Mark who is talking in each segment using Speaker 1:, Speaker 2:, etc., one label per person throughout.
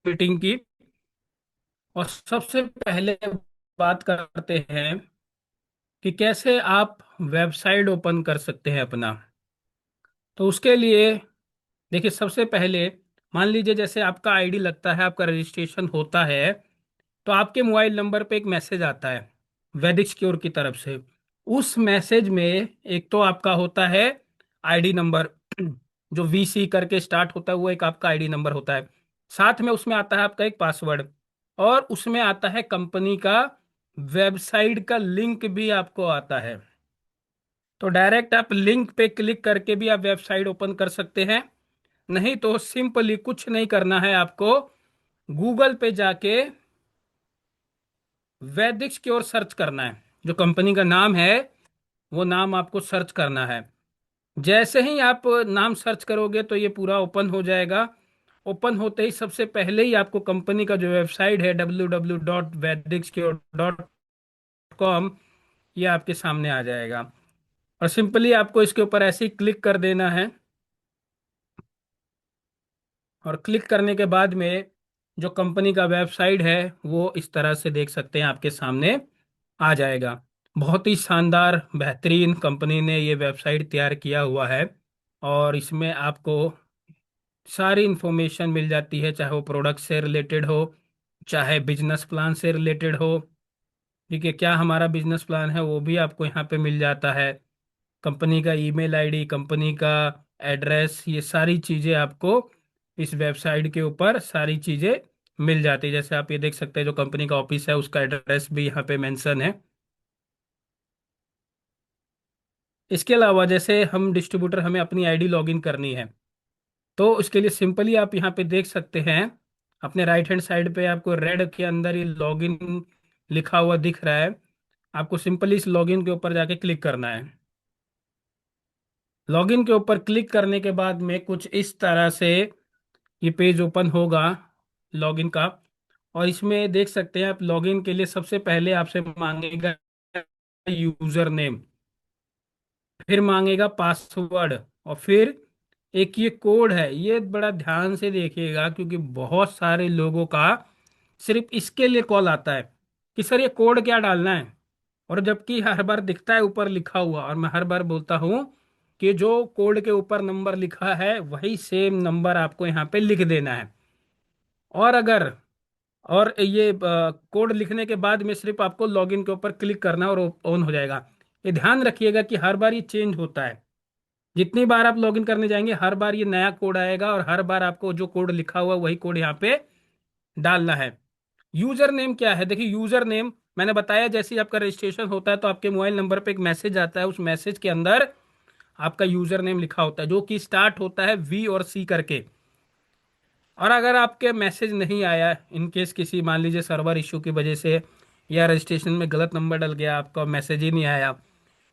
Speaker 1: Meeting की। और सबसे पहले बात करते हैं कि कैसे आप वेबसाइट ओपन कर सकते हैं अपना। तो उसके लिए देखिए, सबसे पहले मान लीजिए जैसे आपका आईडी लगता है, आपका रजिस्ट्रेशन होता है, तो आपके मोबाइल नंबर पे एक मैसेज आता है वैदिक सिक्योर की तरफ से। उस मैसेज में एक तो आपका होता है आईडी नंबर, जो वीसी करके स्टार्ट होता है, वो एक आपका आईडी नंबर होता है। साथ में उसमें आता है आपका एक पासवर्ड, और उसमें आता है कंपनी का वेबसाइट का लिंक भी आपको आता है। तो डायरेक्ट आप लिंक पे क्लिक करके भी आप वेबसाइट ओपन कर सकते हैं। नहीं तो सिंपली कुछ नहीं करना है आपको, गूगल पे जाके वैदिक सिक्योर सर्च करना है। जो कंपनी का नाम है वो नाम आपको सर्च करना है। जैसे ही आप नाम सर्च करोगे तो ये पूरा ओपन हो जाएगा। ओपन होते ही सबसे पहले ही आपको कंपनी का जो वेबसाइट है www.vedicsecure.com, ये आपके सामने आ जाएगा। और सिंपली आपको इसके ऊपर ऐसे ही क्लिक कर देना है। और क्लिक करने के बाद में जो कंपनी का वेबसाइट है वो इस तरह से देख सकते हैं, आपके सामने आ जाएगा। बहुत ही शानदार बेहतरीन कंपनी ने ये वेबसाइट तैयार किया हुआ है। और इसमें आपको सारी इंफॉर्मेशन मिल जाती है, चाहे वो प्रोडक्ट से रिलेटेड हो, चाहे बिजनेस प्लान से रिलेटेड हो। ठीक है, क्या हमारा बिजनेस प्लान है वो भी आपको यहाँ पे मिल जाता है। कंपनी का ईमेल आईडी, कंपनी का एड्रेस, ये सारी चीज़ें आपको इस वेबसाइट के ऊपर सारी चीज़ें मिल जाती है। जैसे आप ये देख सकते हैं, जो कंपनी का ऑफिस है उसका एड्रेस भी यहाँ पे मेंशन है। इसके अलावा जैसे हम डिस्ट्रीब्यूटर, हमें अपनी आईडी लॉगिन करनी है, तो इसके लिए सिंपली आप यहाँ पे देख सकते हैं, अपने राइट हैंड साइड पे आपको रेड के अंदर ये लॉगिन लिखा हुआ दिख रहा है। आपको सिंपली इस लॉगिन के ऊपर जाके क्लिक करना है। लॉगिन के ऊपर क्लिक करने के बाद में कुछ इस तरह से ये पेज ओपन होगा लॉगिन का। और इसमें देख सकते हैं आप, लॉगिन के लिए सबसे पहले आपसे मांगेगा यूजर नेम, फिर मांगेगा पासवर्ड, और फिर एक ये कोड है। ये बड़ा ध्यान से देखिएगा, क्योंकि बहुत सारे लोगों का सिर्फ इसके लिए कॉल आता है कि सर ये कोड क्या डालना है। और जबकि हर बार दिखता है ऊपर लिखा हुआ, और मैं हर बार बोलता हूँ कि जो कोड के ऊपर नंबर लिखा है वही सेम नंबर आपको यहाँ पे लिख देना है। और अगर और ये कोड लिखने के बाद में सिर्फ आपको लॉगिन के ऊपर क्लिक करना है और ऑन हो जाएगा। ये ध्यान रखिएगा कि हर बार ये चेंज होता है। जितनी बार आप लॉगिन करने जाएंगे हर बार ये नया कोड आएगा, और हर बार आपको जो कोड लिखा हुआ वही कोड यहाँ पे डालना है। यूजर नेम क्या है? देखिए, यूजर नेम मैंने बताया, जैसे ही आपका रजिस्ट्रेशन होता है तो आपके मोबाइल नंबर पे एक मैसेज आता है। उस मैसेज के अंदर आपका यूजर नेम लिखा होता है, जो कि स्टार्ट होता है वी और सी करके। और अगर आपके मैसेज नहीं आया, इन केस किसी मान लीजिए सर्वर इशू की वजह से या रजिस्ट्रेशन में गलत नंबर डल गया, आपका मैसेज ही नहीं आया,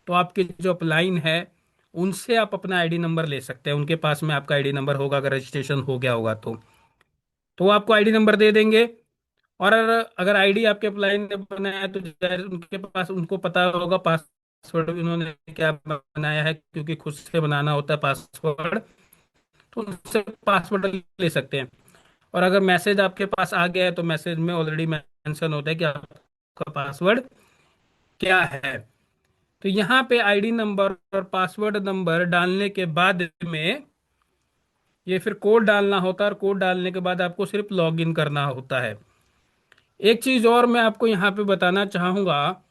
Speaker 1: तो आपकी जो अपलाइन है उनसे आप अपना आईडी नंबर ले सकते हैं। उनके पास में आपका आईडी नंबर होगा, अगर रजिस्ट्रेशन हो गया होगा तो वो आपको आईडी नंबर दे देंगे। और अगर आईडी आपके अपलाइन ने बनाया है तो उनके पास, उनको पता होगा पासवर्ड उन्होंने क्या बनाया है, क्योंकि खुद से बनाना होता है पासवर्ड। तो उनसे पासवर्ड ले सकते हैं। और अगर मैसेज आपके पास आ गया है तो मैसेज में ऑलरेडी मेंशन होता है कि आपका पासवर्ड क्या है। तो यहाँ पे आईडी नंबर और पासवर्ड नंबर डालने के बाद में ये फिर कोड डालना होता है, और कोड डालने के बाद आपको सिर्फ लॉग इन करना होता है। एक चीज और मैं आपको यहाँ पे बताना चाहूंगा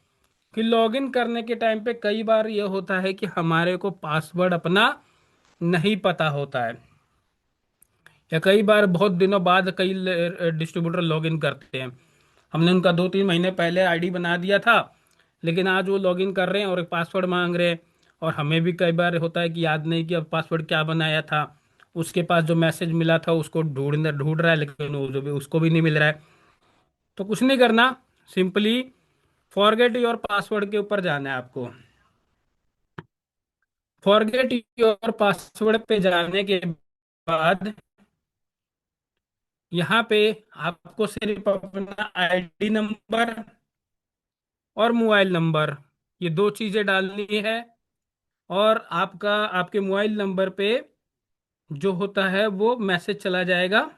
Speaker 1: कि लॉगिन करने के टाइम पे कई बार ये होता है कि हमारे को पासवर्ड अपना नहीं पता होता है, या कई बार बहुत दिनों बाद कई डिस्ट्रीब्यूटर लॉगिन करते हैं। हमने उनका 2-3 महीने पहले आईडी बना दिया था, लेकिन आज वो लॉगिन कर रहे हैं और एक पासवर्ड मांग रहे हैं। और हमें भी कई बार होता है कि याद नहीं कि अब पासवर्ड क्या बनाया था। उसके पास जो मैसेज मिला था उसको ढूंढ ढूंढ रहा है, लेकिन वो जो भी उसको भी नहीं मिल रहा है। तो कुछ नहीं करना, सिंपली फॉरगेट योर पासवर्ड के ऊपर जाना है आपको। फॉरगेट योर पासवर्ड पे जाने के बाद यहाँ पे आपको सिर्फ अपना आईडी नंबर और मोबाइल नंबर, ये दो चीजें डालनी है। और आपका, आपके मोबाइल नंबर पे जो होता है वो मैसेज चला जाएगा,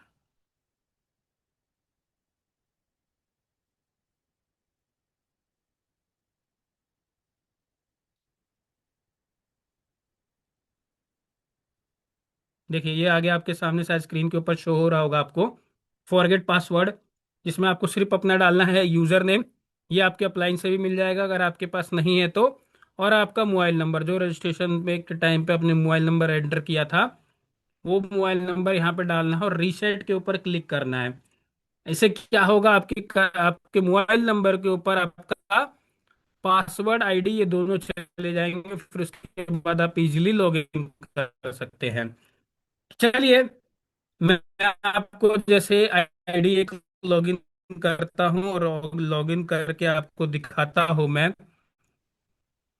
Speaker 1: देखिए ये आ गया आपके सामने, शायद स्क्रीन के ऊपर शो हो रहा होगा आपको, फॉरगेट पासवर्ड, जिसमें आपको सिर्फ अपना डालना है यूजर नेम। ये आपके अपलाइन से भी मिल जाएगा अगर आपके पास नहीं है तो। और आपका मोबाइल नंबर, जो रजिस्ट्रेशन में के टाइम पे अपने मोबाइल नंबर एंटर किया था, वो मोबाइल नंबर यहाँ पे डालना है और रीसेट के ऊपर क्लिक करना है। इससे क्या होगा, आपके मोबाइल नंबर के ऊपर आपका पासवर्ड आईडी ये दोनों चले जाएंगे, फिर उसके बाद आप इजीली लॉग इन कर सकते हैं। चलिए, मैं आपको जैसे आईडी एक लॉगिन करता हूँ और लॉगिन करके आपको दिखाता हूँ मैं।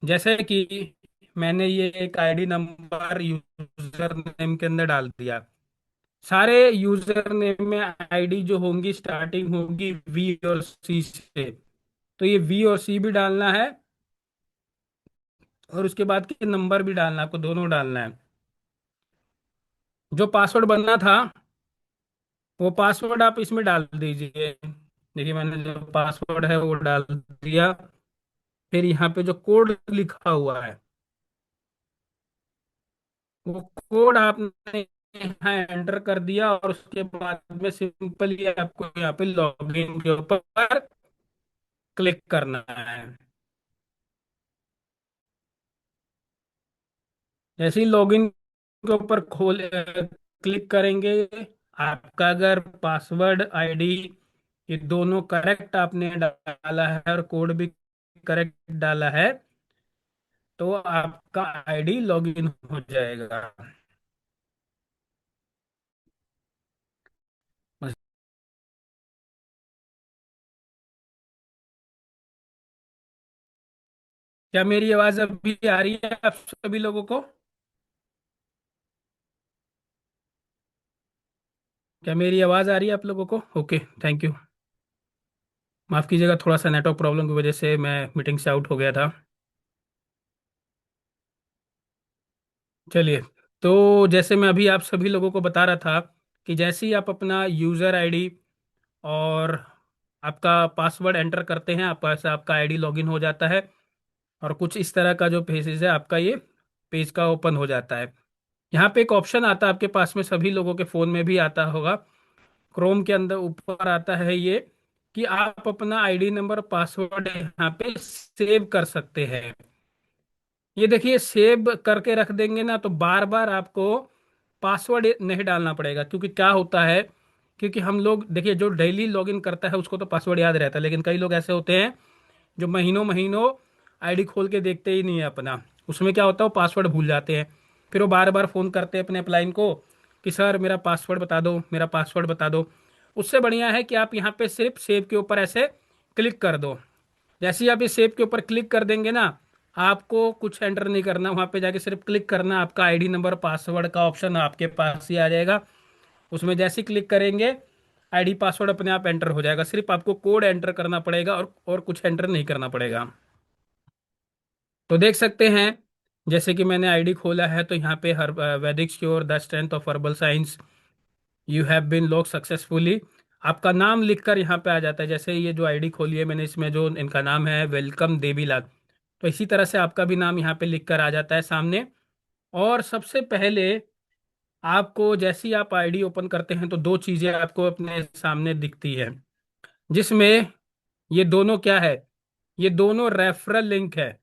Speaker 1: जैसे कि मैंने ये एक आईडी नंबर यूजर नेम के अंदर डाल दिया। सारे यूजर नेम में आईडी जो होंगी स्टार्टिंग होगी वी और सी से, तो ये वी और सी भी डालना है, और उसके बाद के नंबर भी डालना है, आपको दोनों डालना है। जो पासवर्ड बनना था वो पासवर्ड आप इसमें डाल दीजिए। देखिए मैंने जो पासवर्ड है वो डाल दिया। फिर यहाँ पे जो कोड लिखा हुआ है, वो कोड आपने यहाँ एंटर कर दिया, और उसके बाद में सिंपली आपको यहाँ पे लॉगिन के ऊपर क्लिक करना है। जैसे ही लॉगिन के ऊपर क्लिक करेंगे, आपका अगर पासवर्ड आईडी ये दोनों करेक्ट आपने डाला है और कोड भी करेक्ट डाला है, तो आपका आईडी लॉगिन हो जाएगा। बस। क्या मेरी आवाज अभी आ रही है आप सभी लोगों को? क्या मेरी आवाज आ रही है आप लोगों को? Okay, thank you. माफ कीजिएगा, थोड़ा सा नेटवर्क प्रॉब्लम की वजह से मैं मीटिंग से आउट हो गया था। चलिए, तो जैसे मैं अभी आप सभी लोगों को बता रहा था कि जैसे ही आप अपना यूजर आईडी और आपका पासवर्ड एंटर करते हैं, आपका आईडी लॉगिन हो जाता है। और कुछ इस तरह का जो पेजेस है आपका, ये पेज का ओपन हो जाता है। यहाँ पे एक ऑप्शन आता है आपके पास में, सभी लोगों के फोन में भी आता होगा, क्रोम के अंदर ऊपर आता है ये, कि आप अपना आईडी नंबर पासवर्ड यहाँ पे सेव कर सकते हैं। ये देखिए, सेव करके रख देंगे ना तो बार बार आपको पासवर्ड नहीं डालना पड़ेगा। क्योंकि क्या होता है, क्योंकि हम लोग देखिए, जो डेली लॉगिन करता है उसको तो पासवर्ड याद रहता है, लेकिन कई लोग ऐसे होते हैं जो महीनों महीनों आईडी खोल के देखते ही नहीं है अपना। उसमें क्या होता है, वो पासवर्ड भूल जाते हैं। फिर वो बार बार फोन करते हैं अपने अपलाइन को कि सर मेरा पासवर्ड बता दो, मेरा पासवर्ड बता दो। उससे बढ़िया है कि आप यहाँ पे सिर्फ सेव के ऊपर ऐसे क्लिक कर दो। जैसे ही आप इस सेव के ऊपर क्लिक कर देंगे ना, आपको कुछ एंटर नहीं करना, वहां पे जाके सिर्फ क्लिक करना, आपका आईडी नंबर पासवर्ड का ऑप्शन आपके पास ही आ जाएगा। उसमें जैसे ही क्लिक करेंगे, आईडी पासवर्ड अपने आप एंटर हो जाएगा। सिर्फ आपको कोड एंटर करना पड़ेगा, और कुछ एंटर नहीं करना पड़ेगा। तो देख सकते हैं, जैसे कि मैंने आईडी खोला है तो यहाँ पे हर वैदिक sure the strength of herbal science, you have been log successfully, आपका नाम लिखकर यहाँ पे आ जाता है। जैसे ये जो आईडी खोली है मैंने, इसमें जो इनका नाम है वेलकम देवीलाल, तो इसी तरह से आपका भी नाम यहाँ पे लिख कर आ जाता है सामने। और सबसे पहले आपको, जैसे ही आप आईडी ओपन करते हैं तो दो चीजें आपको अपने सामने दिखती है, जिसमें ये दोनों क्या है, ये दोनों रेफरल लिंक है।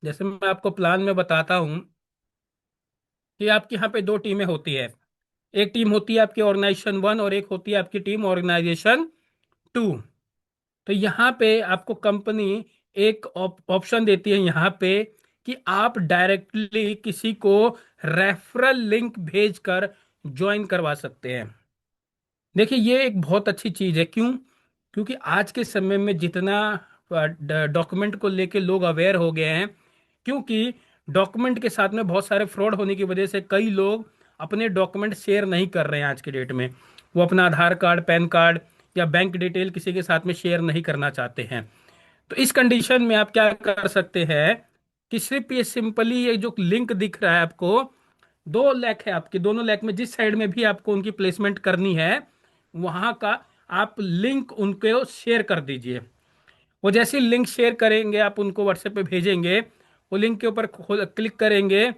Speaker 1: जैसे मैं आपको प्लान में बताता हूँ कि आपके यहाँ पे दो टीमें होती है। एक टीम होती है आपकी ऑर्गेनाइजेशन 1, और एक होती है आपकी टीम ऑर्गेनाइजेशन 2। तो यहाँ पे आपको कंपनी एक ऑप्शन देती है यहाँ पे कि आप डायरेक्टली किसी को रेफरल लिंक भेजकर ज्वाइन करवा सकते हैं। देखिए ये एक बहुत अच्छी चीज है। क्यों? क्योंकि आज के समय में जितना डॉक्यूमेंट को लेके लोग अवेयर हो गए हैं, क्योंकि डॉक्यूमेंट के साथ में बहुत सारे फ्रॉड होने की वजह से कई लोग अपने डॉक्यूमेंट शेयर नहीं कर रहे हैं आज के डेट में। वो अपना आधार कार्ड, पैन कार्ड या बैंक डिटेल किसी के साथ में शेयर नहीं करना चाहते हैं। तो इस कंडीशन में आप क्या कर सकते हैं कि सिर्फ ये सिंपली ये जो लिंक दिख रहा है आपको, 2 लेख है आपके, दोनों लेख में जिस साइड में भी आपको उनकी प्लेसमेंट करनी है, वहां का आप लिंक उनको शेयर कर दीजिए। वो जैसे लिंक शेयर करेंगे, आप उनको व्हाट्सएप पे भेजेंगे, वो लिंक के ऊपर क्लिक करेंगे,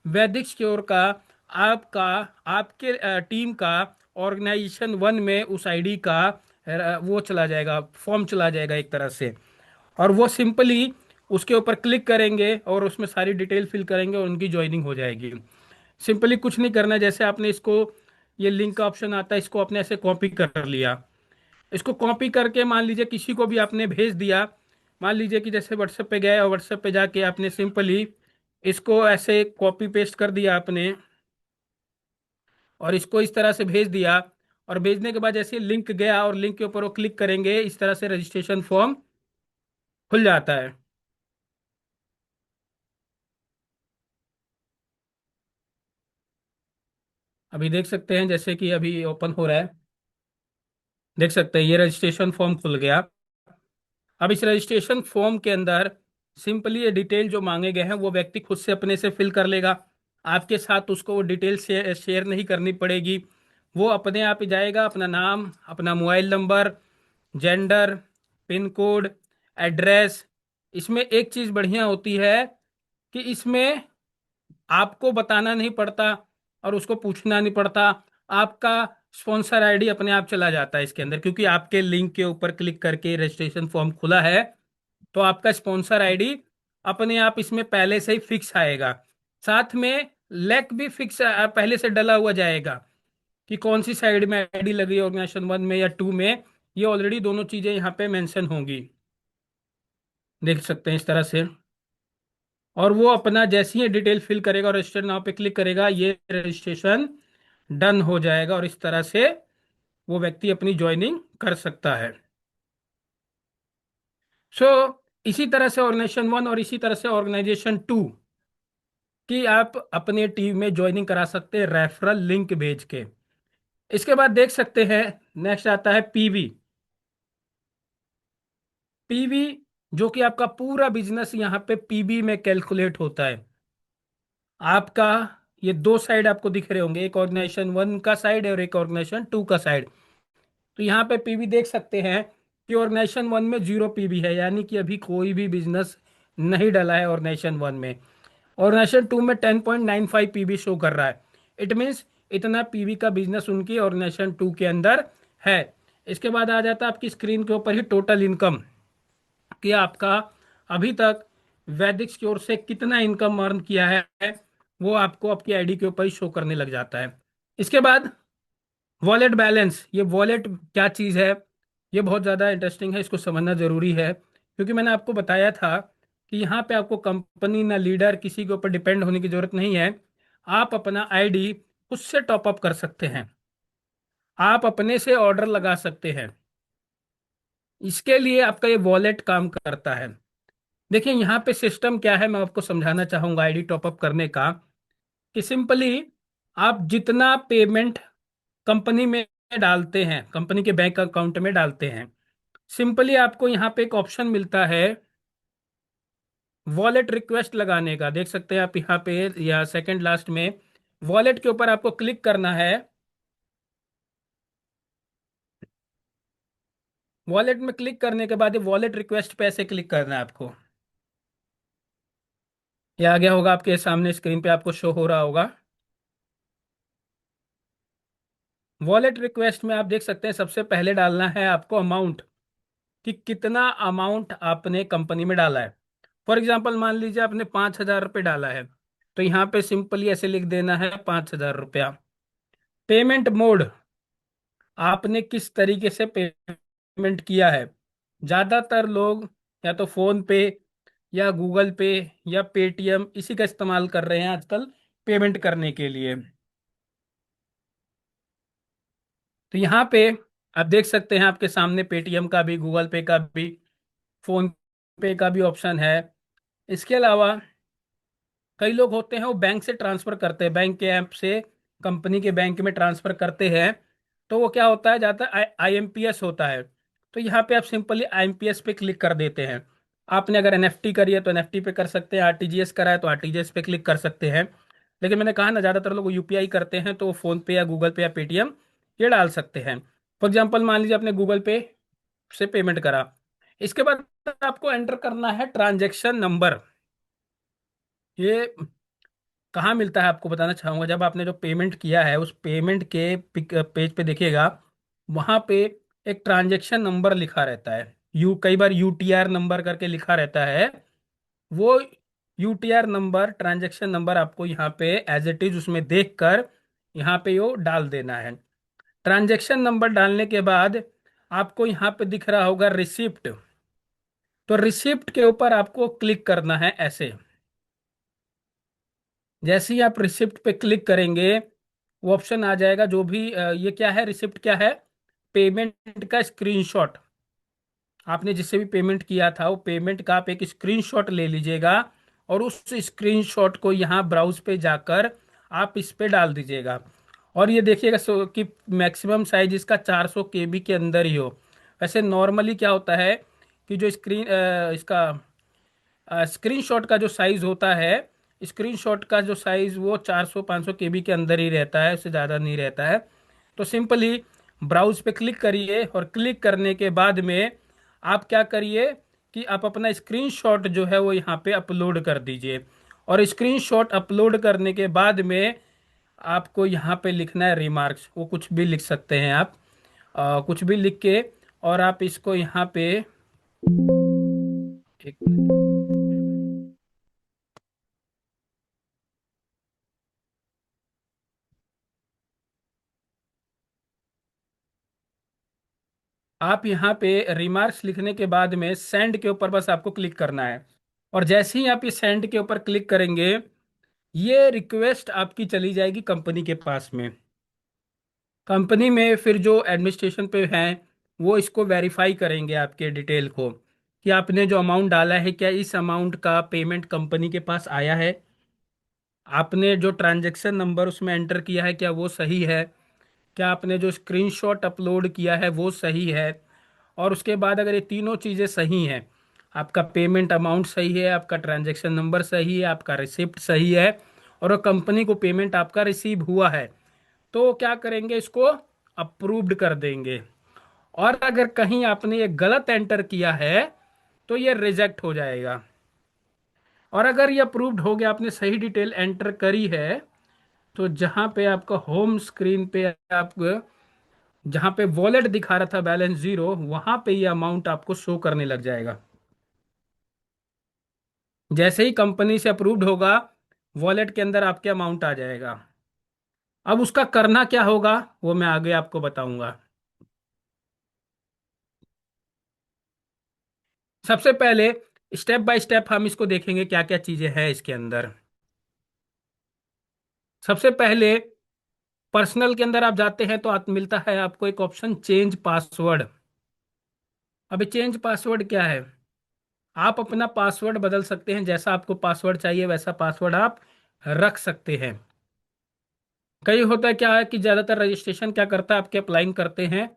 Speaker 1: वैदिक श्योर का आपका आपके टीम का ऑर्गेनाइजेशन वन में उस आईडी का वो चला जाएगा, फॉर्म चला जाएगा एक तरह से। और वो सिंपली उसके ऊपर क्लिक करेंगे और उसमें सारी डिटेल फिल करेंगे और उनकी ज्वाइनिंग हो जाएगी। सिंपली कुछ नहीं करना है, जैसे आपने इसको, ये लिंक का ऑप्शन आता है, इसको आपने ऐसे कॉपी कर लिया। इसको कॉपी करके मान लीजिए किसी को भी आपने भेज दिया। मान लीजिए कि जैसे व्हाट्सएप पे गए और व्हाट्सएप पे जाके आपने सिंपली इसको ऐसे कॉपी पेस्ट कर दिया आपने, और इसको इस तरह से भेज दिया। और भेजने के बाद जैसे लिंक गया और लिंक के ऊपर वो क्लिक करेंगे, इस तरह से रजिस्ट्रेशन फॉर्म खुल जाता है। अभी देख सकते हैं जैसे कि अभी ओपन हो रहा है, देख सकते हैं ये रजिस्ट्रेशन फॉर्म खुल गया। अब इस रजिस्ट्रेशन फॉर्म के अंदर सिंपली ये डिटेल जो मांगे गए हैं वो व्यक्ति खुद से अपने से फिल कर लेगा। आपके साथ उसको वो डिटेल शेयर नहीं करनी पड़ेगी। वो अपने आप ही जाएगा, अपना नाम, अपना mobile number, gender, pin code, address. इसमें एक चीज बढ़िया होती है कि इसमें आपको बताना नहीं पड़ता और उसको पूछना नहीं पड़ता। आपका स्पॉन्सर आईडी अपने आप चला जाता है इसके अंदर, क्योंकि आपके लिंक के ऊपर क्लिक करके रजिस्ट्रेशन फॉर्म खुला है। तो आपका स्पॉन्सर आईडी अपने आप इसमें पहले से ही फिक्स आएगा। साथ में लेक भी फिक्स पहले से डला हुआ जाएगा कि कौन सी साइड में आईडी लगी है, ऑर्गेनाइजेशन वन में या टू में। ये ऑलरेडी दोनों चीजें यहाँ पे मेंशन होंगी, देख सकते हैं इस तरह से। और वो अपना जैसी ही डिटेल फिल करेगा और रजिस्टर नाउ पे क्लिक करेगा, ये रजिस्ट्रेशन डन हो जाएगा और इस तरह से वो व्यक्ति अपनी ज्वाइनिंग कर सकता है। सो इसी तरह से ऑर्गेनाइजेशन वन और इसी तरह से ऑर्गेनाइजेशन टू की आप अपने टीम में ज्वाइनिंग करा सकते हैं रेफरल लिंक भेज के। इसके बाद देख सकते हैं नेक्स्ट आता है पीवी। पीवी जो कि आपका पूरा बिजनेस यहाँ पे पीवी में कैलकुलेट होता है। आपका ये दो साइड आपको दिख रहे होंगे, एक ऑर्गेनाइजेशन वन का साइड है और एक ऑर्गेनाइजेशन टू का साइड। तो यहाँ पे पीवी देख सकते हैं कि ऑर्गेनाइजेशन वन में 0 पीवी है, यानी कि अभी कोई भी बिजनेस नहीं डला है ऑर्गेनाइजेशन वन में। ऑर्गेनाइजेशन टू में 10.95 पीवी शो कर रहा है। इट मीन्स इतना पीवी का बिजनेस उनकी ऑर्गेनाइजेशन टू के अंदर है। इसके बाद आ जाता है आपकी स्क्रीन के ऊपर ही टोटल इनकम, कि आपका अभी तक वैदिक की ओर से कितना इनकम अर्न किया है, वो आपको आपकी आईडी के ऊपर ही शो करने लग जाता है। इसके बाद वॉलेट बैलेंस। ये वॉलेट क्या चीज़ है, ये बहुत ज़्यादा इंटरेस्टिंग है, इसको समझना ज़रूरी है। क्योंकि मैंने आपको बताया था कि यहाँ पे आपको कंपनी ना लीडर किसी के ऊपर डिपेंड होने की ज़रूरत नहीं है। आप अपना आईडी खुद से टॉपअप कर सकते हैं, आप अपने से ऑर्डर लगा सकते हैं। इसके लिए आपका ये वॉलेट काम करता है। देखिए यहाँ पे सिस्टम क्या है, मैं आपको समझाना चाहूंगा आईडी टॉपअप करने का। कि सिंपली आप जितना पेमेंट कंपनी में डालते हैं, कंपनी के बैंक अकाउंट में डालते हैं, सिंपली आपको यहाँ पे एक ऑप्शन मिलता है वॉलेट रिक्वेस्ट लगाने का। देख सकते हैं आप यहाँ पे, या सेकंड लास्ट में वॉलेट के ऊपर आपको क्लिक करना है। वॉलेट में क्लिक करने के बाद वॉलेट रिक्वेस्ट पे ऐसे क्लिक करना है आपको। ये आ गया होगा आपके सामने, स्क्रीन पे आपको शो हो रहा होगा। वॉलेट रिक्वेस्ट में आप देख सकते हैं सबसे पहले डालना है आपको अमाउंट, कि कितना अमाउंट आपने कंपनी में डाला है। फॉर एग्जाम्पल मान लीजिए आपने 5,000 रुपये डाला है, तो यहाँ पे सिंपली ऐसे लिख देना है 5,000 रुपया। पेमेंट मोड, आपने किस तरीके से पेमेंट किया है। ज़्यादातर लोग या तो फोन पे या गूगल पे या पेटीएम इसी का इस्तेमाल कर रहे हैं आजकल पेमेंट करने के लिए। तो यहाँ पे आप देख सकते हैं आपके सामने पेटीएम का भी, गूगल पे का भी, फोन पे का भी ऑप्शन है। इसके अलावा कई लोग होते हैं वो बैंक से ट्रांसफर करते हैं, बैंक के ऐप से कंपनी के बैंक में ट्रांसफर करते हैं। तो वो क्या होता है, जाता है आईएमपीएस होता है। तो यहाँ पे आप सिंपली आईएमपीएस पे क्लिक कर देते हैं। आपने अगर एनएफटी करी है तो एनएफटी पे कर सकते हैं, आरटीजीएस करा है तो आरटीजीएस पे क्लिक कर सकते हैं। लेकिन मैंने कहा ना, ज़्यादातर लोग यूपीआई करते हैं तो फोन पे या गूगल पे या पेटीएम ये डाल सकते हैं। फॉर एग्जाम्पल मान लीजिए आपने गूगल पे से पेमेंट करा, इसके बाद आपको एंटर करना है ट्रांजैक्शन नंबर। ये कहाँ मिलता है आपको बताना चाहूंगा। जब आपने जो पेमेंट किया है उस पेमेंट के पेज पे देखिएगा, वहां पे एक ट्रांजैक्शन नंबर लिखा रहता है। कई बार यूटीआर नंबर करके लिखा रहता है। वो यूटीआर नंबर, ट्रांजैक्शन नंबर आपको यहाँ पे एज इट इज उसमें देख कर यहाँ पे वो डाल देना है। ट्रांजैक्शन नंबर डालने के बाद आपको यहाँ पे दिख रहा होगा रिसिप्ट। तो रिसिप्ट के ऊपर आपको क्लिक करना है ऐसे। जैसे ही आप रिसिप्ट पे क्लिक करेंगे, वो ऑप्शन आ जाएगा जो भी ये क्या है, रिसिप्ट क्या है, पेमेंट का स्क्रीनशॉट। आपने जिससे भी पेमेंट किया था वो पेमेंट का आप एक स्क्रीनशॉट ले लीजिएगा, और उस स्क्रीनशॉट को यहाँ ब्राउज पे जाकर आप इस पे डाल दीजिएगा। और ये देखिएगा कि मैक्सिमम साइज इसका 400 केबी के अंदर ही हो। वैसे नॉर्मली क्या होता है कि जो इसका स्क्रीनशॉट का जो साइज होता है, स्क्रीनशॉट का जो साइज वो 400 500 केबी के अंदर ही रहता है, उससे ज़्यादा नहीं रहता है। तो सिंपली ब्राउज पे क्लिक करिए, और क्लिक करने के बाद में आप क्या करिए कि आप अपना स्क्रीनशॉट जो है वो यहाँ पे अपलोड कर दीजिए। और स्क्रीनशॉट अपलोड करने के बाद में आपको यहाँ पे लिखना है रिमार्क्स। वो कुछ भी लिख सकते हैं आप, कुछ भी लिख के, और आप इसको यहाँ पे एक आप यहाँ पे रिमार्क्स लिखने के बाद में सेंड के ऊपर बस आपको क्लिक करना है। और जैसे ही आप ये सेंड के ऊपर क्लिक करेंगे, ये रिक्वेस्ट आपकी चली जाएगी कंपनी के पास में। कंपनी में फिर जो एडमिनिस्ट्रेशन पे हैं वो इसको वेरीफाई करेंगे आपके डिटेल को, कि आपने जो अमाउंट डाला है क्या इस अमाउंट का पेमेंट कंपनी के पास आया है, आपने जो ट्रांजैक्शन नंबर उसमें एंटर किया है क्या वो सही है, क्या आपने जो स्क्रीनशॉट अपलोड किया है वो सही है। और उसके बाद अगर ये तीनों चीज़ें सही हैं, आपका पेमेंट अमाउंट सही है, आपका ट्रांजैक्शन नंबर सही है, आपका रिसिप्ट सही है, और वो कंपनी को पेमेंट आपका रिसीव हुआ है, तो क्या करेंगे, इसको अप्रूव्ड कर देंगे। और अगर कहीं आपने ये गलत एंटर किया है तो ये रिजेक्ट हो जाएगा। और अगर ये अप्रूव्ड हो गया, आपने सही डिटेल एंटर करी है, तो जहां पे आपका होम स्क्रीन पे आप जहां पे वॉलेट दिखा रहा था बैलेंस जीरो, वहां पे ये अमाउंट आपको शो करने लग जाएगा। जैसे ही कंपनी से अप्रूव्ड होगा, वॉलेट के अंदर आपके अमाउंट आ जाएगा। अब उसका करना क्या होगा वो मैं आगे आपको बताऊंगा। सबसे पहले स्टेप बाय स्टेप हम इसको देखेंगे क्या क्या चीजें हैं इसके अंदर। सबसे पहले पर्सनल के अंदर आप जाते हैं तो मिलता है आपको एक ऑप्शन चेंज पासवर्ड। अभी चेंज पासवर्ड क्या है, आप अपना पासवर्ड बदल सकते हैं, जैसा आपको पासवर्ड चाहिए वैसा पासवर्ड आप रख सकते हैं। कई होता है क्या है कि ज्यादातर रजिस्ट्रेशन क्या करता है, आपके अप्लाइन करते हैं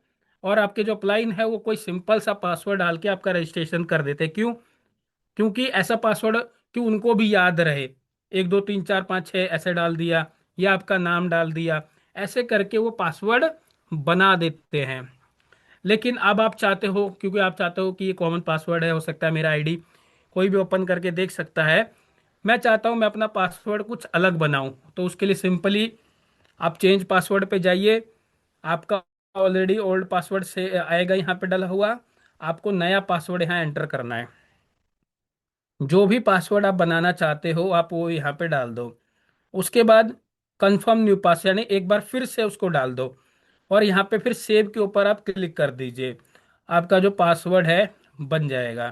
Speaker 1: और आपके जो अप्लाइन है वो कोई सिंपल सा पासवर्ड डाल के आपका रजिस्ट्रेशन कर देते हैं। क्यों? क्योंकि ऐसा पासवर्ड कि उनको भी याद रहे, 1 2 3 4 5 6 ऐसे डाल दिया, या आपका नाम डाल दिया, ऐसे करके वो पासवर्ड बना देते हैं। लेकिन अब आप चाहते हो, क्योंकि आप चाहते हो कि ये कॉमन पासवर्ड है, हो सकता है मेरा आईडी कोई भी ओपन करके देख सकता है, मैं चाहता हूँ मैं अपना पासवर्ड कुछ अलग बनाऊं, तो उसके लिए सिंपली आप चेंज पासवर्ड पे जाइए। आपका ऑलरेडी ओल्ड पासवर्ड से आएगा यहाँ पे डला हुआ, आपको नया पासवर्ड यहाँ एंटर करना है। जो भी पासवर्ड आप बनाना चाहते हो आप वो यहाँ पे डाल दो। उसके बाद कंफर्म न्यू पास, यानी एक बार फिर से उसको डाल दो, और यहाँ पे फिर सेव के ऊपर आप क्लिक कर दीजिए। आपका जो पासवर्ड है बन जाएगा।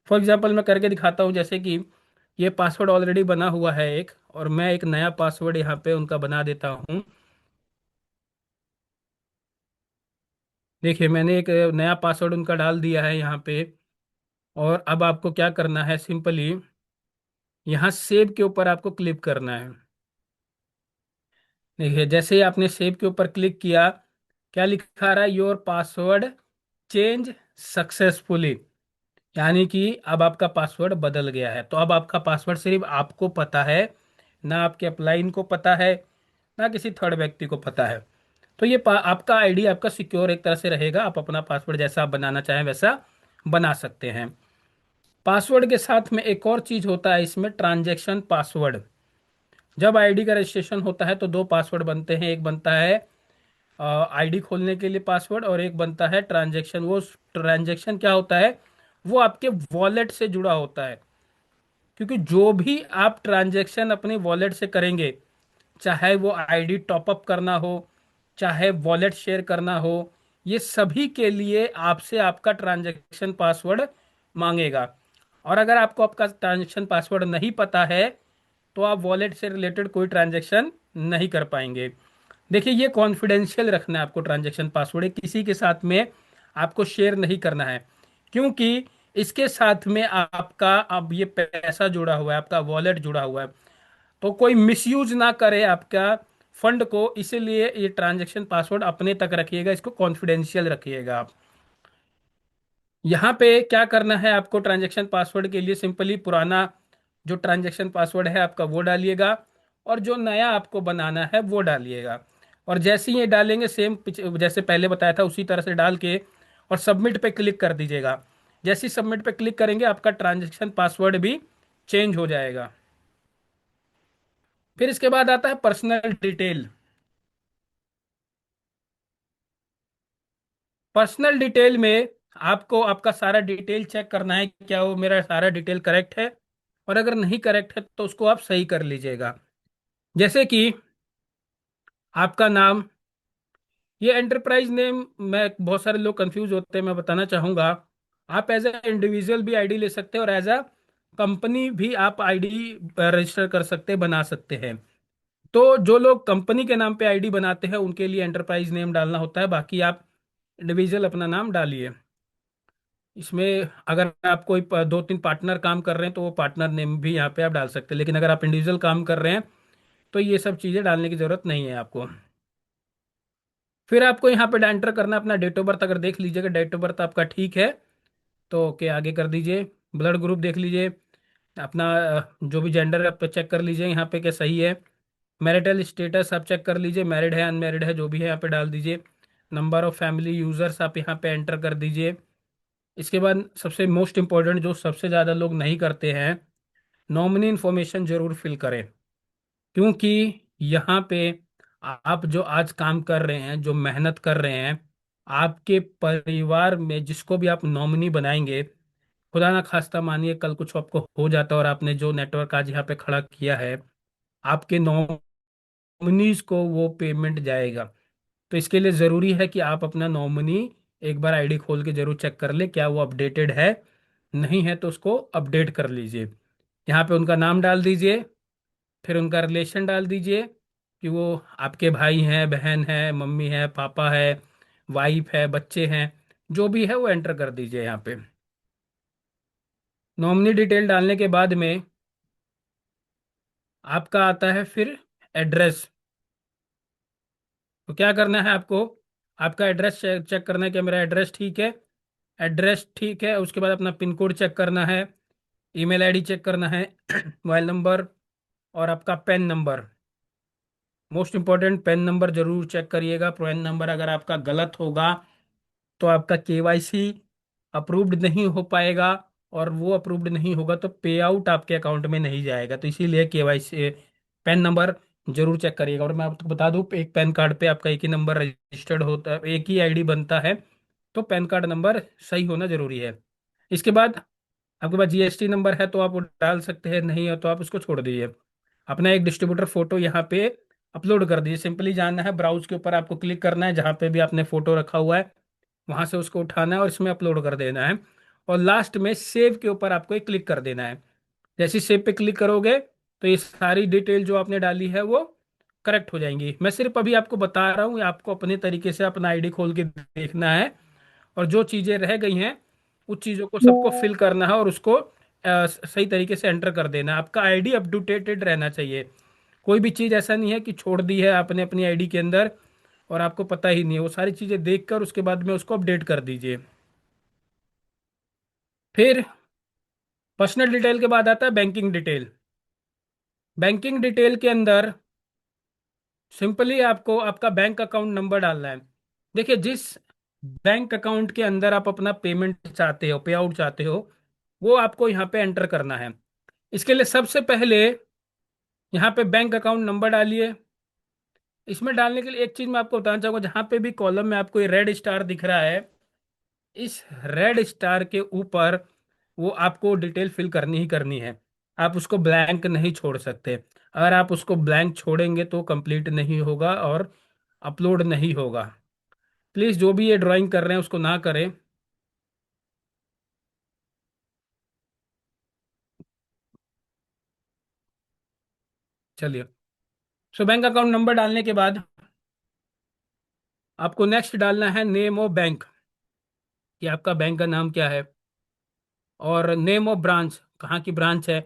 Speaker 1: फॉर एग्जांपल मैं करके दिखाता हूँ, जैसे कि ये पासवर्ड ऑलरेडी बना हुआ है एक, और मैं एक नया पासवर्ड यहाँ पे उनका बना देता हूँ। देखिए मैंने एक नया पासवर्ड उनका डाल दिया है यहाँ पे। और अब आपको क्या करना है, सिंपली यहाँ सेव के ऊपर आपको क्लिक करना है। देखिए जैसे ही आपने सेव के ऊपर क्लिक किया, क्या लिखा रहा है, योर पासवर्ड चेंज सक्सेसफुली, यानी कि अब आपका पासवर्ड बदल गया है। तो अब आपका पासवर्ड सिर्फ आपको पता है, ना आपके अपलाइन को पता है, ना किसी थर्ड व्यक्ति को पता है। तो ये आपका आईडी आपका सिक्योर एक तरह से रहेगा। आप अपना पासवर्ड जैसा आप बनाना चाहें वैसा बना सकते हैं। पासवर्ड के साथ में एक और चीज होता है इसमें, ट्रांजैक्शन पासवर्ड। जब आईडी का रजिस्ट्रेशन होता है तो दो पासवर्ड बनते हैं, एक बनता है आईडी खोलने के लिए पासवर्ड, और एक बनता है ट्रांजैक्शन। वो ट्रांजैक्शन क्या होता है, वो आपके वॉलेट से जुड़ा होता है। क्योंकि जो भी आप ट्रांजैक्शन अपने वॉलेट से करेंगे, चाहे वो आईडी टॉपअप करना हो, चाहे वॉलेट शेयर करना हो, ये सभी के लिए आपसे आपका ट्रांजैक्शन पासवर्ड मांगेगा। और अगर आपको आपका ट्रांजैक्शन पासवर्ड नहीं पता है तो आप वॉलेट से रिलेटेड कोई ट्रांजैक्शन नहीं कर पाएंगे। देखिए, ये कॉन्फिडेंशियल रखना है आपको, ट्रांजैक्शन पासवर्ड है किसी के साथ में आपको शेयर नहीं करना है। क्योंकि इसके साथ में आपका अब ये पैसा जुड़ा हुआ है, आपका वॉलेट जुड़ा हुआ है, तो कोई मिसयूज ना करे आपका फंड को। इसीलिए ये ट्रांजैक्शन पासवर्ड अपने तक रखिएगा, इसको कॉन्फिडेंशियल रखिएगा आप। यहाँ पे क्या करना है आपको, ट्रांजैक्शन पासवर्ड के लिए सिंपली पुराना जो ट्रांजैक्शन पासवर्ड है आपका वो डालिएगा, और जो नया आपको बनाना है वो डालिएगा। और जैसे ही ये डालेंगे, सेम जैसे पहले बताया था उसी तरह से डाल के और सबमिट पे क्लिक कर दीजिएगा। जैसे ही सबमिट पे क्लिक करेंगे आपका ट्रांजैक्शन पासवर्ड भी चेंज हो जाएगा। फिर इसके बाद आता है पर्सनल डिटेल। पर्सनल डिटेल में आपको आपका सारा डिटेल चेक करना है, क्या वो मेरा सारा डिटेल करेक्ट है। और अगर नहीं करेक्ट है तो उसको आप सही कर लीजिएगा। जैसे कि आपका नाम, ये एंटरप्राइज नेम में बहुत सारे लोग कंफ्यूज होते हैं, मैं बताना चाहूंगा। आप एज ए इंडिविजुअल भी आईडी ले सकते हैं, और एज अ कंपनी भी आप आईडी रजिस्टर कर सकते हैं, बना सकते हैं। तो जो लोग कंपनी के नाम पे आईडी बनाते हैं उनके लिए एंटरप्राइज नेम डालना होता है, बाकी आप इंडिविजुअल अपना नाम डालिए। इसमें अगर आप कोई दो तीन पार्टनर काम कर रहे हैं तो वो पार्टनर नेम भी यहाँ पे आप डाल सकते हैं, लेकिन अगर आप इंडिविजुअल काम कर रहे हैं तो ये सब चीज़ें डालने की ज़रूरत नहीं है आपको। फिर आपको यहाँ पे एंटर करना है अपना डेट ऑफ बर्थ। अगर देख लीजिएगा डेट ऑफ बर्थ आपका ठीक है तो ओके, आगे कर दीजिए। ब्लड ग्रुप देख लीजिए अपना, जो भी जेंडर है आप चेक कर लीजिए यहाँ पे क्या सही है। मैरिटल स्टेटस आप चेक कर लीजिए, मैरिड है अनमैरिड है जो भी है यहाँ पे डाल दीजिए। नंबर ऑफ फैमिली यूजर्स आप यहाँ पे एंटर कर दीजिए। इसके बाद सबसे मोस्ट इंपॉर्टेंट जो सबसे ज़्यादा लोग नहीं करते हैं, नॉमिनी इन्फॉर्मेशन जरूर फिल करें। क्योंकि यहाँ पे आप जो आज काम कर रहे हैं, जो मेहनत कर रहे हैं, आपके परिवार में जिसको भी आप नॉमिनी बनाएंगे, खुदा ना खास्ता मानिए कल कुछ आपको हो जाता है और आपने जो नेटवर्क आज यहाँ पे खड़ा किया है, आपके नॉमिनीज को वो पेमेंट जाएगा। तो इसके लिए ज़रूरी है कि आप अपना नॉमिनी एक बार आईडी खोल के जरूर चेक कर ले क्या वो अपडेटेड है। नहीं है तो उसको अपडेट कर लीजिए। यहाँ पे उनका नाम डाल दीजिए, फिर उनका रिलेशन डाल दीजिए कि वो आपके भाई हैं, बहन है, मम्मी है, पापा है, वाइफ है, बच्चे हैं, जो भी है वो एंटर कर दीजिए यहाँ पे। नॉमिनी डिटेल डालने के बाद में आपका आता है फिर एड्रेस। तो क्या करना है आपको, आपका एड्रेस चेक करना है कि मेरा एड्रेस ठीक है। एड्रेस ठीक है, उसके बाद अपना पिन कोड चेक करना है, ईमेल आईडी चेक करना है, मोबाइल नंबर और आपका pan number. Most important, pan number जरूर चेक करिएगा। पैन नंबर अगर आपका गलत होगा तो आपका केवाईसी अप्रूव्ड नहीं हो पाएगा, और वो अप्रूव्ड नहीं होगा तो पे आउट आपके अकाउंट में नहीं जाएगा। तो इसीलिए केवाईसी पैन नंबर जरूर चेक करिएगा। और मैं आपको बता दूं, एक पैन कार्ड पे आपका एक ही नंबर रजिस्टर्ड होता है, एक ही आईडी बनता है, तो पैन कार्ड नंबर सही होना जरूरी है। इसके बाद आपके पास जीएसटी नंबर है तो आप वो डाल सकते हैं, नहीं है तो आप उसको छोड़ दीजिए। अपना एक डिस्ट्रीब्यूटर फोटो यहाँ पे अपलोड कर दीजिए। सिंपली जाना है ब्राउज के ऊपर, आपको क्लिक करना है जहाँ पे भी आपने फोटो रखा हुआ है, वहां से उसको उठाना है और इसमें अपलोड कर देना है। और लास्ट में सेव के ऊपर आपको एक क्लिक कर देना है। जैसे ही सेव पे क्लिक करोगे तो ये सारी डिटेल जो आपने डाली है वो करेक्ट हो जाएंगी। मैं सिर्फ अभी आपको बता रहा हूँ, आपको अपने तरीके से अपना आईडी खोल के देखना है, और जो चीज़ें रह गई हैं उस चीज़ों को सबको फिल करना है और उसको सही तरीके से एंटर कर देना है। आपका आईडी अपडेटेड रहना चाहिए। कोई भी चीज़ ऐसा नहीं है कि छोड़ दी है आपने अपनी आईडी के अंदर और आपको पता ही नहीं है। वो सारी चीज़ें देखकर उसके बाद में उसको अपडेट कर दीजिए। फिर पर्सनल डिटेल के बाद आता है बैंकिंग डिटेल। बैंकिंग डिटेल के अंदर सिंपली आपको आपका बैंक अकाउंट नंबर डालना है। देखिए, जिस बैंक अकाउंट के अंदर आप अपना पेमेंट चाहते हो, पे आउट चाहते हो, वो आपको यहाँ पे एंटर करना है। इसके लिए सबसे पहले यहाँ पे बैंक अकाउंट नंबर डालिए। इसमें डालने के लिए एक चीज मैं आपको बताना चाहूंगा, जहाँ पे भी कॉलम में आपको ये रेड स्टार दिख रहा है, इस रेड स्टार के ऊपर वो आपको डिटेल फिल करनी ही करनी है। आप उसको ब्लैंक नहीं छोड़ सकते। अगर आप उसको ब्लैंक छोड़ेंगे तो कंप्लीट नहीं होगा और अपलोड नहीं होगा। प्लीज जो भी ये ड्राइंग कर रहे हैं उसको ना करें। चलिए। सो बैंक अकाउंट नंबर डालने के बाद आपको नेक्स्ट डालना है नेम ऑफ बैंक, कि आपका बैंक का नाम क्या है। और नेम ऑफ ब्रांच, कहाँ की ब्रांच है।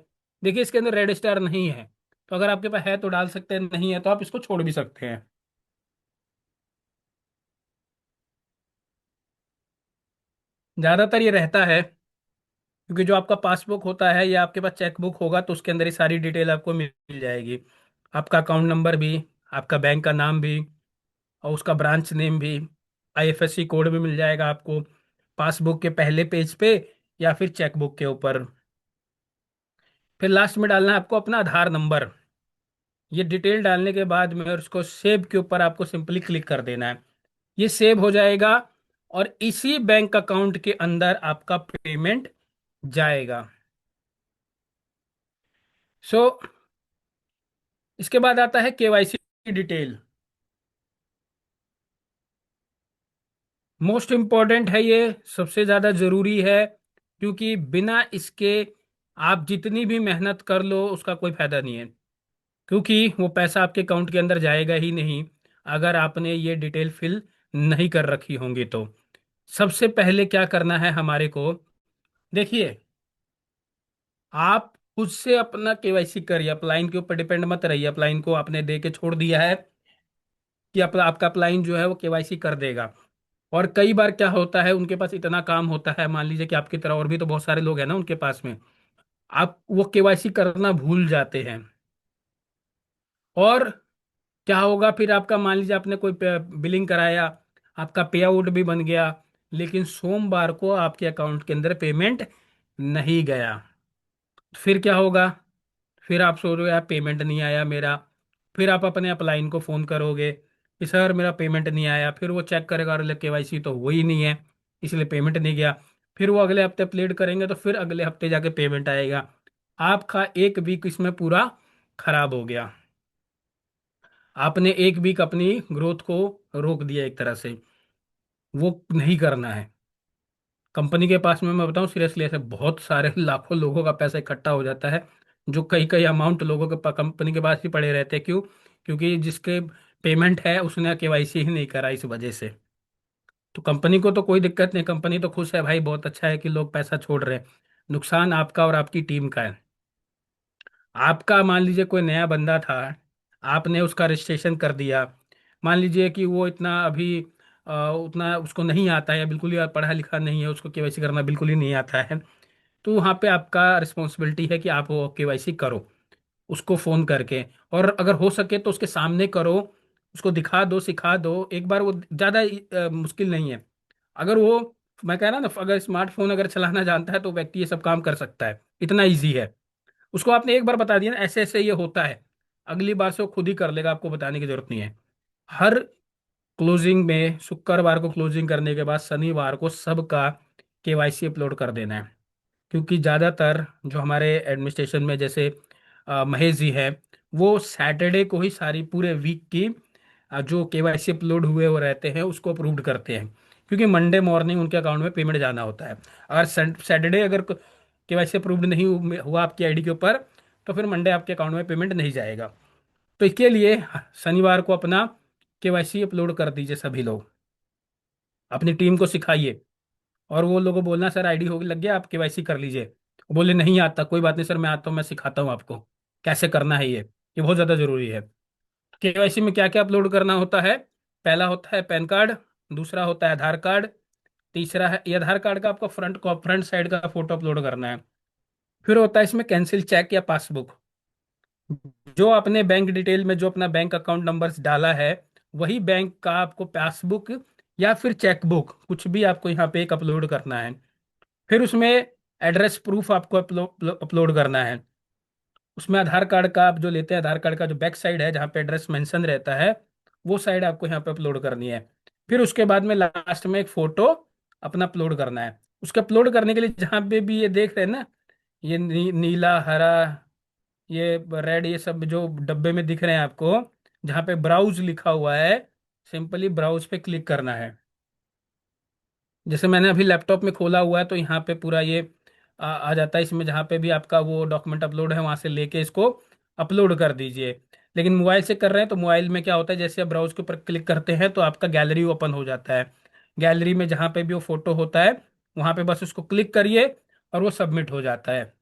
Speaker 1: देखिए इसके अंदर रेड स्टार नहीं है, तो अगर आपके पास है तो डाल सकते हैं, नहीं है तो आप इसको छोड़ भी सकते हैं। ज़्यादातर ये रहता है, क्योंकि जो आपका पासबुक होता है या आपके पास चेकबुक होगा तो उसके अंदर ये सारी डिटेल आपको मिल जाएगी। आपका अकाउंट नंबर भी, आपका बैंक का नाम भी, और उसका ब्रांच नेम भी, आईएफएससी कोड भी मिल जाएगा आपको पासबुक के पहले पेज पे या फिर चेकबुक के ऊपर। फिर लास्ट में डालना है आपको अपना आधार नंबर। ये डिटेल डालने के बाद में उसको सेव के ऊपर आपको सिंपली क्लिक कर देना है। ये सेव हो जाएगा और इसी बैंक अकाउंट के अंदर आपका पेमेंट जाएगा। सो इसके बाद आता है केवाईसी डिटेल। मोस्ट इम्पॉर्टेंट है ये, सबसे ज्यादा जरूरी है, क्योंकि बिना इसके आप जितनी भी मेहनत कर लो उसका कोई फायदा नहीं है। क्योंकि वो पैसा आपके अकाउंट के अंदर जाएगा ही नहीं अगर आपने ये डिटेल फिल नहीं कर रखी होंगी तो। सबसे पहले क्या करना है हमारे को, देखिए, आप खुद से अपना केवाईसी करिए। अपलाइन के ऊपर डिपेंड मत रहिए। अपलाइन को आपने दे के छोड़ दिया है कि आपका अपलाइन जो है वो केवाईसी कर देगा। और कई बार क्या होता है, उनके पास इतना काम होता है, मान लीजिए कि आपकी तरह और भी तो बहुत सारे लोग हैं ना उनके पास में, आप वो केवाईसी करना भूल जाते हैं। और क्या होगा फिर, आपका मान लीजिए आपने कोई बिलिंग कराया, आपका पे आउट भी बन गया, लेकिन सोमवार को आपके अकाउंट के अंदर पेमेंट नहीं गया। फिर क्या होगा, फिर आप सोच रहे हो यार पेमेंट नहीं आया मेरा। फिर आप अपने अपलाइन को फ़ोन करोगे कि सर मेरा पेमेंट नहीं आया। फिर वो चेक करेगा और केवाईसी तो हुई ही नहीं है, इसलिए पेमेंट नहीं गया। फिर वो अगले हफ्ते अपडेट करेंगे तो फिर अगले हफ्ते जाके पेमेंट आएगा। आपका एक वीक इसमें पूरा खराब हो गया। आपने एक वीक अपनी ग्रोथ को रोक दिया एक तरह से। वो नहीं करना है। कंपनी के पास में मैं बताऊं सीरियसली, ऐसे बहुत सारे लाखों लोगों का पैसा इकट्ठा हो जाता है, जो कई कई अमाउंट लोगों के कंपनी के पास ही पड़े रहते हैं। क्यों? क्योंकि जिसके पेमेंट है उसने केवाईसी ही नहीं करा, इस वजह से। तो कंपनी को तो कोई दिक्कत नहीं, कंपनी तो खुश है भाई, बहुत अच्छा है कि लोग पैसा छोड़ रहे हैं। नुकसान आपका और आपकी टीम का है। आपका मान लीजिए कोई नया बंदा था, आपने उसका रजिस्ट्रेशन कर दिया। मान लीजिए कि वो इतना अभी उतना उसको नहीं आता है, या बिल्कुल ही पढ़ा लिखा नहीं है, उसको केवाईसी करना बिल्कुल ही नहीं आता है। तो वहाँ पे आपका रिस्पॉन्सिबिलिटी है कि आप वो केवाईसी करो, उसको फ़ोन करके। और अगर हो सके तो उसके सामने करो, उसको दिखा दो, सिखा दो एक बार। वो ज़्यादा मुश्किल नहीं है। अगर वो, मैं कह रहा ना, अगर स्मार्टफोन अगर चलाना जानता है तो व्यक्ति ये सब काम कर सकता है, इतना ईजी है। उसको आपने एक बार बता दिया ना ऐसे ऐसे ये होता है, अगली बार से वो खुद ही कर लेगा, आपको बताने की जरूरत नहीं है। हर क्लोजिंग में, शुक्रवार को क्लोजिंग करने के बाद शनिवार को सबका केवाईसी अपलोड कर देना है। क्योंकि ज़्यादातर जो हमारे एडमिनिस्ट्रेशन में जैसे महेश जी है, वो सैटरडे को ही सारी पूरे वीक की जो केवाईसी अपलोड हुए वो रहते हैं उसको अप्रूव्ड करते हैं। क्योंकि मंडे मॉर्निंग उनके अकाउंट में पेमेंट जाना होता है। अगर सैटरडे अगर केवाईसी अप्रूव्ड नहीं हुआ आपकी आईडी के ऊपर, तो फिर मंडे आपके अकाउंट में पेमेंट नहीं जाएगा। तो इसके लिए शनिवार को अपना केवाईसी अपलोड कर दीजिए सभी लोग, अपनी टीम को सिखाइए। और वो लोगों को बोलना सर आईडी हो लग गया, आप केवाईसी कर लीजिए। वो बोले नहीं आता, कोई बात नहीं सर, मैं आता हूँ, मैं सिखाता हूँ आपको कैसे करना है। ये बहुत ज़्यादा जरूरी है। केवाईसी में क्या क्या अपलोड करना होता है, पहला होता है पैन कार्ड, दूसरा होता है आधार कार्ड, तीसरा है ये आधार कार्ड का आपको फ्रंट साइड का फोटो अपलोड करना है। फिर होता है इसमें कैंसिल चेक या पासबुक। जो आपने बैंक डिटेल में जो अपना बैंक अकाउंट नंबर्स डाला है, वही बैंक का आपको पासबुक या फिर चेकबुक, कुछ भी आपको यहाँ पे एक अपलोड करना है। फिर उसमें एड्रेस प्रूफ आपको अपलोड करना है। उसमें आधार कार्ड का आप जो लेते हैं, आधार कार्ड का जो बैक साइड है जहाँ पे एड्रेस मेंशन रहता है, वो साइड आपको यहाँ पे अपलोड करनी है। फिर उसके बाद में लास्ट में एक फोटो अपना अपलोड करना है। उसके अपलोड करने के लिए जहाँ पे भी ये देख रहे हैं ना, ये नीला हरा, ये रेड, ये सब जो डब्बे में दिख रहे हैं आपको, जहाँ पे ब्राउज लिखा हुआ है, सिंपली ब्राउज पे क्लिक करना है। जैसे मैंने अभी लैपटॉप में खोला हुआ है तो यहाँ पे पूरा ये आ जाता है। इसमें जहाँ पे भी आपका वो डॉक्यूमेंट अपलोड है वहाँ से लेके इसको अपलोड कर दीजिए। लेकिन मोबाइल से कर रहे हैं तो मोबाइल में क्या होता है, जैसे आप ब्राउज के ऊपर क्लिक करते हैं तो आपका गैलरी ओपन हो जाता है। गैलरी में जहाँ पे भी वो फोटो होता है वहाँ पे बस उसको क्लिक करिए और वो सबमिट हो जाता है।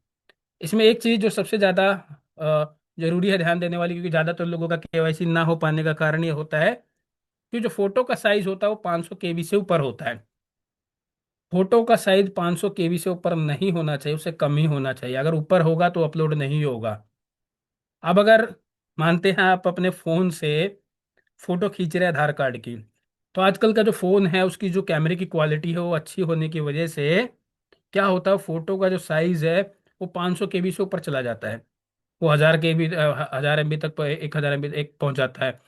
Speaker 1: इसमें एक चीज़ जो सबसे ज़्यादा जरूरी है ध्यान देने वाली, क्योंकि ज़्यादातर लोगों का केवाईसी ना हो पाने का कारण ये होता है कि जो फोटो का साइज होता है वो 500 केबी से ऊपर होता है। फोटो का साइज 500 केबी से ऊपर नहीं होना चाहिए, उससे कम ही होना चाहिए। अगर ऊपर होगा तो अपलोड नहीं होगा। अब अगर मानते हैं आप अपने फ़ोन से फोटो खींच रहे हैं आधार कार्ड की, तो आजकल का जो फ़ोन है उसकी जो कैमरे की क्वालिटी है वो अच्छी होने की वजह से क्या होता है, फोटो का जो साइज है वो 500 केबी से ऊपर चला जाता है। वो 1000 केबी, 1000 MB तक, 1000 MB एक पहुंच जाता है।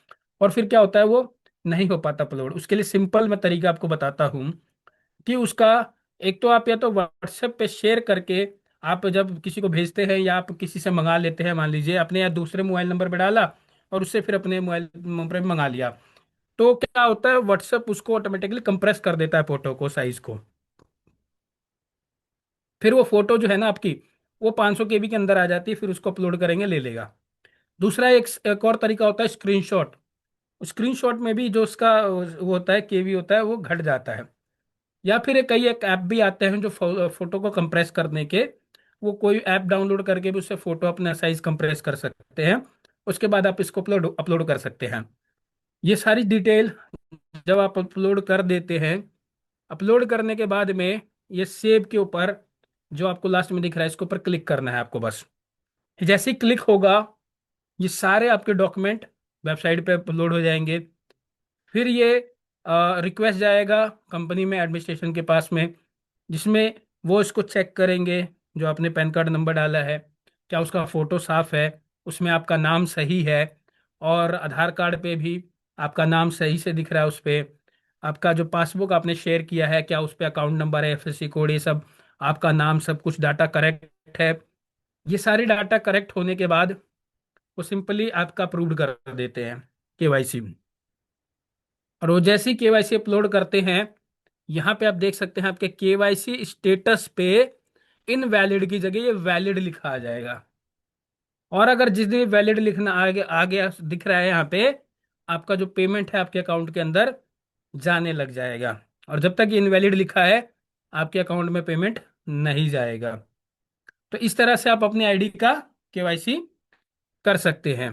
Speaker 1: और फिर क्या होता है, वो नहीं हो पाता अपलोड। उसके लिए सिंपल मैं तरीका आपको बताता हूँ कि उसका, एक तो आप या तो व्हाट्सएप पे शेयर करके आप जब किसी को भेजते हैं या आप किसी से मंगा लेते हैं, मान लीजिए अपने या दूसरे मोबाइल नंबर पे डाला और उससे फिर अपने मोबाइल नंबर पे मंगा लिया, तो क्या होता है व्हाट्सएप उसको ऑटोमेटिकली कंप्रेस कर देता है फोटो को, साइज को। फिर वो फोटो जो है ना आपकी, वो 500 केबी के अंदर आ जाती है। फिर उसको अपलोड करेंगे, ले लेगा। दूसरा एक और तरीका होता है स्क्रीनशॉट। स्क्रीनशॉट में भी जो उसका वो होता है, केबी होता है, वो घट जाता है। या फिर कई एक ऐप भी आते हैं जो फोटो को कंप्रेस करने के, वो कोई ऐप डाउनलोड करके भी उससे फोटो अपना साइज कंप्रेस कर सकते हैं। उसके बाद आप इसको अपलोड अपलोड कर सकते हैं। ये सारी डिटेल जब आप अपलोड कर देते हैं, अपलोड करने के बाद में ये सेव के ऊपर जो आपको लास्ट में दिख रहा है इसके ऊपर क्लिक करना है आपको बस। जैसे ही क्लिक होगा ये सारे आपके डॉक्यूमेंट वेबसाइट पे अपलोड हो जाएंगे। फिर ये रिक्वेस्ट जाएगा कंपनी में, एडमिनिस्ट्रेशन के पास में, जिसमें वो इसको चेक करेंगे जो आपने पैन कार्ड नंबर डाला है, क्या उसका फोटो साफ है, उसमें आपका नाम सही है, और आधार कार्ड पे भी आपका नाम सही से दिख रहा है उस पे। आपका जो पासबुक आपने शेयर किया है, क्या उस पे अकाउंट नंबर है, एफएससी कोड, ये सब आपका नाम, सब कुछ डाटा करेक्ट है। ये सारी डाटा करेक्ट होने के बाद वो सिंपली आपका अप्रूव्ड कर देते हैं केवाईसी। और वो जैसे ही केवाईसी अपलोड करते हैं, यहाँ पे आप देख सकते हैं आपके केवाईसी स्टेटस पे इनवैलिड की जगह ये वैलिड लिखा आ जाएगा। और अगर जिस दिन वैलिड लिखना आगे आगे दिख रहा है यहाँ पे, आपका जो पेमेंट है आपके अकाउंट के अंदर जाने लग जाएगा। और जब तक ये इनवैलिड लिखा है आपके अकाउंट में पेमेंट नहीं जाएगा। तो इस तरह से आप अपने आईडी का केवाईसी कर सकते हैं।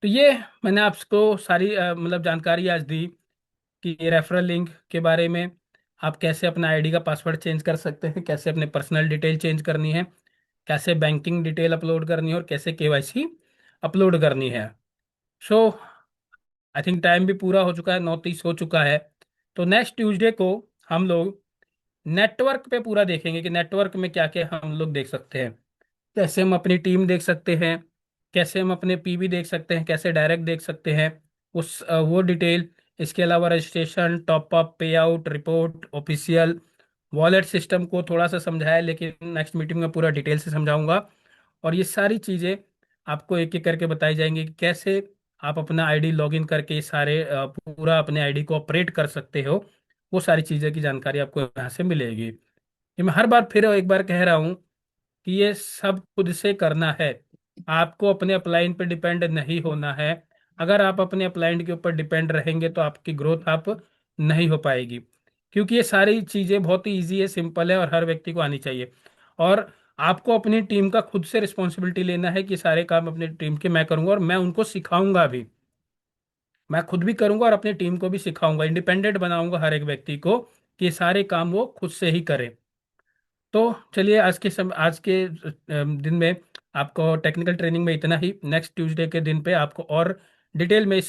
Speaker 1: तो ये मैंने आपको सारी मतलब जानकारी आज दी कि रेफरल लिंक के बारे में, आप कैसे अपना आईडी का पासवर्ड चेंज कर सकते हैं, कैसे अपने पर्सनल डिटेल चेंज करनी है, कैसे बैंकिंग डिटेल अपलोड करनी है, और कैसे केवाईसी अपलोड करनी है। सो आई थिंक टाइम भी पूरा हो चुका है, 9:30 हो चुका है। तो नेक्स्ट ट्यूसडे को हम लोग नेटवर्क पे पूरा देखेंगे कि नेटवर्क में क्या क्या हम लोग देख सकते हैं, कैसे हम अपनी टीम देख सकते हैं, कैसे हम अपने पीवी देख सकते हैं, कैसे डायरेक्ट देख सकते हैं वो डिटेल। इसके अलावा रजिस्ट्रेशन, टॉप अप, पे out, report, official wallet system को थोड़ा सा समझाया, लेकिन नेक्स्ट मीटिंग में पूरा डिटेल से समझाऊंगा। और ये सारी चीज़ें आपको एक एक करके बताई जाएंगी कि कैसे आप अपना आईडी लॉगिन करके ये सारे पूरा अपने आईडी को ऑपरेट कर सकते हो। वो सारी चीज़ें की जानकारी आपको यहाँ से मिलेगी। ये मैं हर बार फिर एक बार कह रहा हूँ कि ये सब खुद से करना है। आपको अपने अपलाइन पे डिपेंड नहीं होना है। अगर आप अपने अपलाइन के ऊपर डिपेंड रहेंगे तो आपकी ग्रोथ आप नहीं हो पाएगी, क्योंकि ये सारी चीज़ें बहुत ही ईजी है, सिंपल है और हर व्यक्ति को आनी चाहिए। और आपको अपनी टीम का खुद से रिस्पॉन्सिबिलिटी लेना है कि सारे काम अपनी टीम के मैं करूंगा, और मैं उनको सिखाऊंगा भी। मैं खुद भी करूंगा और अपनी टीम को भी सिखाऊंगा, इंडिपेंडेंट बनाऊंगा हर एक व्यक्ति को कि ये सारे काम वो खुद से ही करें। तो चलिए आज के दिन में आपको टेक्निकल ट्रेनिंग में इतना ही। नेक्स्ट ट्यूसडे के दिन पे आपको और डिटेल में इस